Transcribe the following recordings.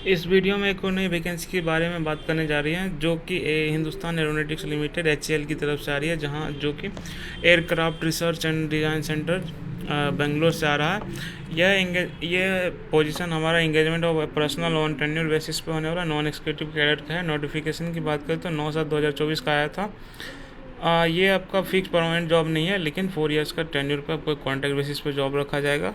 इस वीडियो में एक और नई वैकेंसी के बारे में बात करने जा रही हैं जो कि हिंदुस्तान एरोनॉटिक्स लिमिटेड HAL की तरफ से आ रही है, जहां जो कि aircraft research and design centre Bangalore से आ रहा है। यह पोजीशन हमारा इंगेजमेंट और पर्सनल ऑन टेन्योर बेसिस पे होने वाला नॉन एग्जीक्यूटिव कैडर का है। नोटिफिकेशन की बात करें तो 9/7/2024 का आया था। ये आपका फिक्स परमानेंट जॉब नहीं है, लेकिन 4 ईयर्स का टेन्योर पे आपको कॉन्ट्रैक्ट बेसिस पे जॉब रखा जाएगा।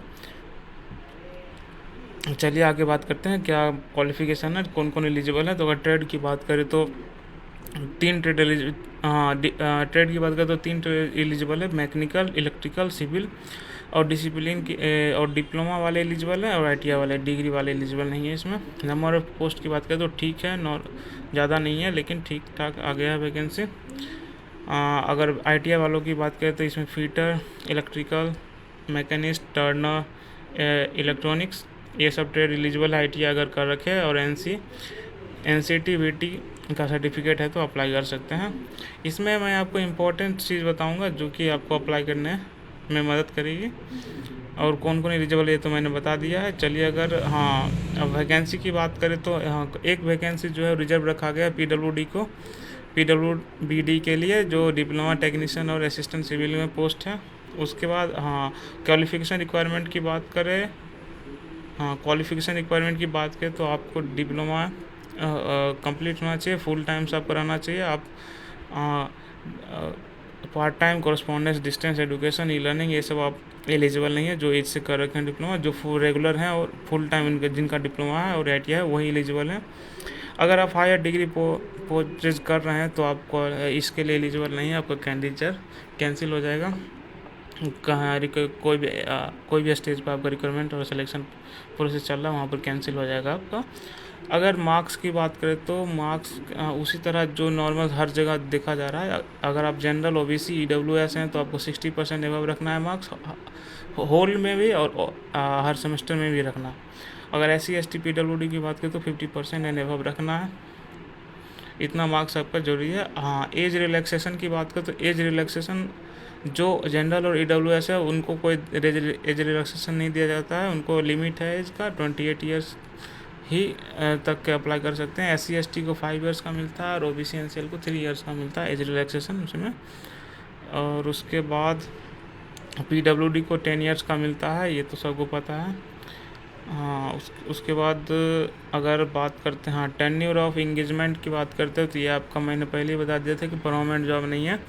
चलिए आगे बात करते हैं क्या क्वालिफिकेशन है, कौन कौन एलिजिबल है। तो अगर ट्रेड की बात करें तो तीन ट्रेड ट्रेड की बात करें तो तीन ट्रेड एलिजिबल है, मैकेनिकल, इलेक्ट्रिकल, सिविल और डिसिप्लिन की और डिप्लोमा वाले एलिजिबल है और ITI वाले, डिग्री वाले एलिजिबल नहीं है इसमें। नंबर ऑफ पोस्ट की बात करें तो ठीक है, ज़्यादा नहीं है लेकिन ठीक ठाक आ गया है वैकेंसी। अगर ITI वालों की बात करें तो इसमें fitter, electrical, machinist, Turner, electronics, ये सब ट्रेड एलिजिबल है ITI अगर कर रखे और NCT VT का सर्टिफिकेट है तो अप्लाई कर सकते हैं। इसमें मैं आपको इम्पोर्टेंट चीज़ बताऊंगा जो कि आपको अप्लाई करने में मदद करेगी। और कौन कौन एलिजिबल है तो मैंने बता दिया है। चलिए अगर वैकेंसी की बात करें तो एक वैकेंसी जो है रिजर्व रखा गया है PWD को, PWBD के लिए, जो डिप्लोमा टेक्नीशियन और असिस्टेंट सिविल में पोस्ट है। उसके बाद क्वालिफिकेशन रिक्वायरमेंट की बात करें, क्वालिफिकेशन रिक्वायरमेंट की बात करें तो आपको डिप्लोमा कंप्लीट होना चाहिए, फुल टाइम से आपको रहना चाहिए। आप part time, correspondence, distance education, e learning, ये सब आप एलिजिबल नहीं है। जो एज से कर रखे हैं डिप्लोमा, जो फुल रेगुलर हैं और फुल टाइम जिनका डिप्लोमा है और ITI है वही एलिजिबल है। अगर आप हायर डिग्री परचेज कर रहे हैं तो आपको इसके लिए एलिजिबल नहीं है, आपका कैंडिडेचर कैंसिल हो जाएगा। कहाँ कोई भी स्टेज पर आपका रिक्वायरमेंट और सिलेक्शन प्रोसेस चल रहा है वहाँ पर कैंसिल हो जाएगा आपका। अगर मार्क्स की बात करें तो मार्क्स उसी तरह जो नॉर्मल हर जगह देखा जा रहा है। अगर आप जनरल, OBC, EWS हैं तो आपको 60% एबव रखना है मार्क्स, होल में भी और हर सेमेस्टर में भी रखना। अगर SC ST PWD की बात करें तो 50% एंड एबव रखना है। इतना मार्क्स आपका जरूरी है। एज रिलैक्सेशन की बात करें तो एज रिलैक्सेशन जो जनरल और EWS है उनको कोई एज रिलैक्सेशन नहीं दिया जाता है, उनको लिमिट है एज का 28 ईयर्स ही तक के अप्लाई कर सकते हैं। SC ST को 5 ईयर्स का मिलता है और OBC NCL को 3 ईयर्स का मिलता है एज रिलैक्सेशन उसमें। और उसके बाद PWD को 10 ईयर्स का मिलता है, ये तो सबको पता है। उसके बाद अगर बात करते हैं टेन्योर ऑफ इंगेजमेंट की बात करते हैं तो ये आपका मैंने पहले ही बता दिया था कि परमानेंट जॉब नहीं है,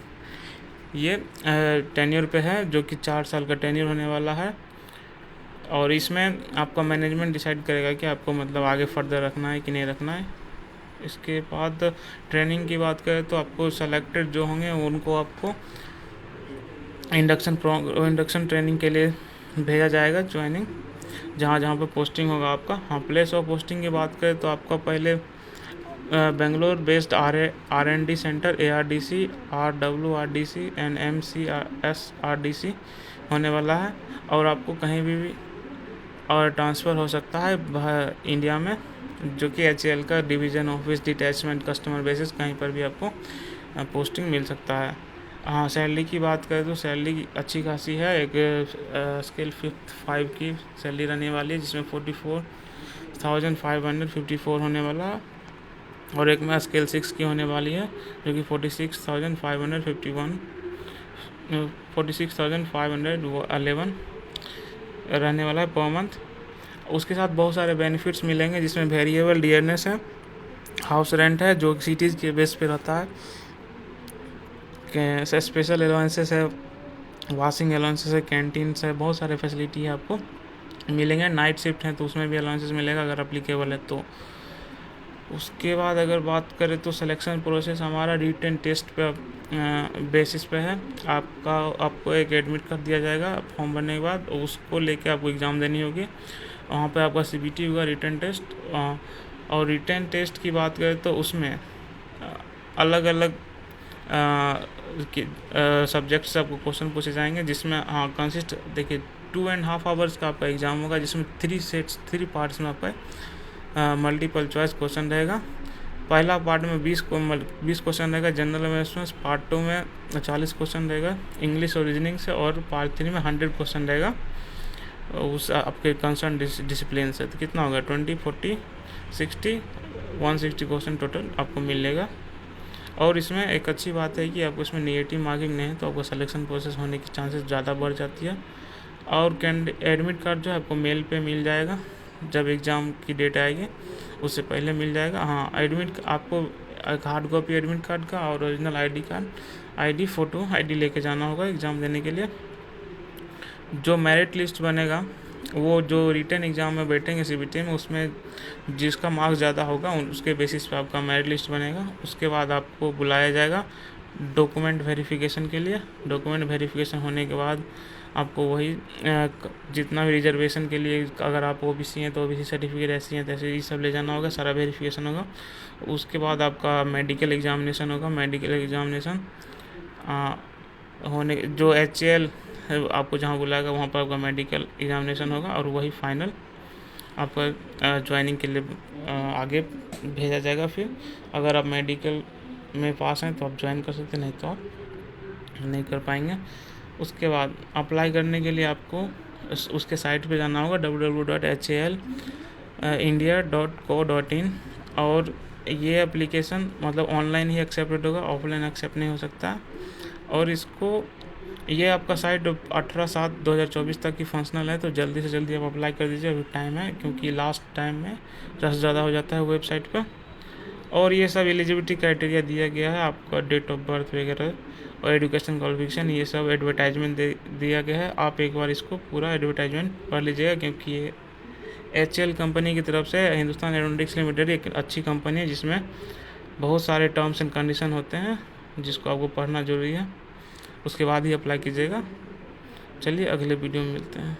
ये टेन्योर पे है, जो कि 4 साल का टेन्योर होने वाला है। और इसमें आपका मैनेजमेंट डिसाइड करेगा कि आपको मतलब आगे फर्दर रखना है कि नहीं रखना है। इसके बाद ट्रेनिंग की बात करें तो आपको सेलेक्टेड जो होंगे उनको आपको इंडक्शन ट्रेनिंग के लिए भेजा जाएगा, ज्वाइनिंग जहाँ जहाँ पे पोस्टिंग होगा आपका। प्लेस ऑफ पोस्टिंग की बात करें तो आपका पहले Bangalore based R&D centre ARDC, RWRDC and MCSRDC होने वाला है। और आपको कहीं भी और ट्रांसफ़र हो सकता है इंडिया में, जो कि HAL का division office, detachment, customer basis कहीं पर भी आपको पोस्टिंग मिल सकता है। सैलरी की बात करें तो सैलरी अच्छी खासी है। एक स्केल 5 की सैलरी रहने वाली है जिसमें 44,554 होने वाला है। और एक में स्केल 6 की होने वाली है जो कि 46,511 रहने वाला है पर मंथ। उसके साथ बहुत सारे बेनिफिट्स मिलेंगे जिसमें वेरिएबल डियरनेस है, हाउस रेंट है जो सिटीज़ के बेस पे रहता है, स्पेशल अलाउंसेस है, वॉशिंग अलाउंसेस है, कैंटीन्स है, बहुत सारे फैसिलिटी है आपको मिलेंगे। नाइट शिफ्ट है तो उसमें भी अलाउंसेस मिलेगा अगर अप्लीकेबल है तो। उसके बाद अगर बात करें तो सिलेक्शन प्रोसेस हमारा रिटन टेस्ट पे बेसिस पे है। आपको एक एडमिट कर दिया जाएगा फॉर्म भरने के बाद, उसको लेके आपको एग्ज़ाम देनी होगी। वहाँ पे आपका CBT होगा, रिटन टेस्ट। और रिटन टेस्ट की बात करें तो उसमें अलग अलग सब्जेक्ट से आपको क्वेश्चन पूछे जाएंगे, जिसमें कंसिस्ट देखिए 2.5 आवर्स का आपका एग्ज़ाम होगा, जिसमें 3 पार्ट्स में आपका मल्टीपल चॉइस क्वेश्चन रहेगा। पहला पार्ट में 20 क्वेश्चन रहेगा जनरल अवेयरनेस, पार्ट 2 में 40 क्वेश्चन रहेगा इंग्लिश और रीजनिंग से, और पार्ट 3 में 100 क्वेश्चन रहेगा उस आपके कंसर्न डिसिप्लिन से। तो कितना होगा 20, 40, 60, 160 क्वेश्चन टोटल आपको मिलेगा। और इसमें एक अच्छी बात है कि आपको इसमें नेगेटिव मार्किंग नहीं है, तो आपको सिलेक्शन प्रोसेस होने की चांसेस ज़्यादा बढ़ जाती है। और एडमिट कार्ड जो है आपको मेल पे मिल जाएगा, जब एग्ज़ाम की डेट आएगी उससे पहले मिल जाएगा। हाँ, एडमिट आपको एक हार्ड कॉपी एडमिट कार्ड का और original ID card, ID photo ID लेके जाना होगा एग्ज़ाम देने के लिए। जो मेरिट लिस्ट बनेगा वो जो रिटन एग्ज़ाम में बैठेंगे सीबीटी में, उसमें जिसका मार्क्स ज़्यादा होगा उसके बेसिस पे आपका मेरिट लिस्ट बनेगा। उसके बाद आपको बुलाया जाएगा डॉक्यूमेंट वेरिफिकेशन के लिए। डॉक्यूमेंट वेरिफिकेशन होने के बाद आपको वही जितना भी रिजर्वेशन के लिए, अगर आप ओबीसी हैं तो ओबीसी सर्टिफिकेट, ऐसी हैं तैसे ये सब ले जाना होगा, सारा वेरिफिकेशन होगा। उसके बाद आपका मेडिकल एग्जामिनेशन होगा। मेडिकल एग्जामिनेशन होने जो HAL आपको जहाँ बुलाएगा वहाँ पर आपका मेडिकल एग्जामिनेशन होगा, और वही फाइनल आपका ज्वाइनिंग के लिए आगे भेजा जाएगा। फिर अगर आप मेडिकल में पास हैं तो आप ज्वाइन कर सकते, नहीं तो आप नहीं कर पाएंगे। उसके बाद अप्लाई करने के लिए आपको उसके साइट पे जाना होगा www.halindia.co.in। और ये एप्लीकेशन मतलब ऑनलाइन ही एक्सेप्टेड होगा, ऑफलाइन एक्सेप्ट नहीं हो सकता। और इसको ये आपका साइट 18/7/2024 तक की फंक्शनल है, तो जल्दी से जल्दी आप अप्लाई कर दीजिए, अभी टाइम है, क्योंकि लास्ट टाइम में रश ज़्यादा हो जाता है वेबसाइट पर। और ये सब एलिजिबिलिटी क्राइटेरिया दिया गया है, आपका डेट ऑफ बर्थ वगैरह और एजुकेशन क्वालिफिकेशन, ये सब एडवर्टाइजमेंट दिया गया है। आप एक बार इसको पूरा एडवर्टाइजमेंट पढ़ लीजिएगा, क्योंकि ये HAL कंपनी की तरफ से, हिंदुस्तान एरोनॉटिक्स लिमिटेड एक अच्छी कंपनी है जिसमें बहुत सारे टर्म्स एंड कंडीशन होते हैं, जिसको आपको पढ़ना जरूरी है। उसके बाद ही अप्लाई कीजिएगा। चलिए अगले वीडियो में मिलते हैं।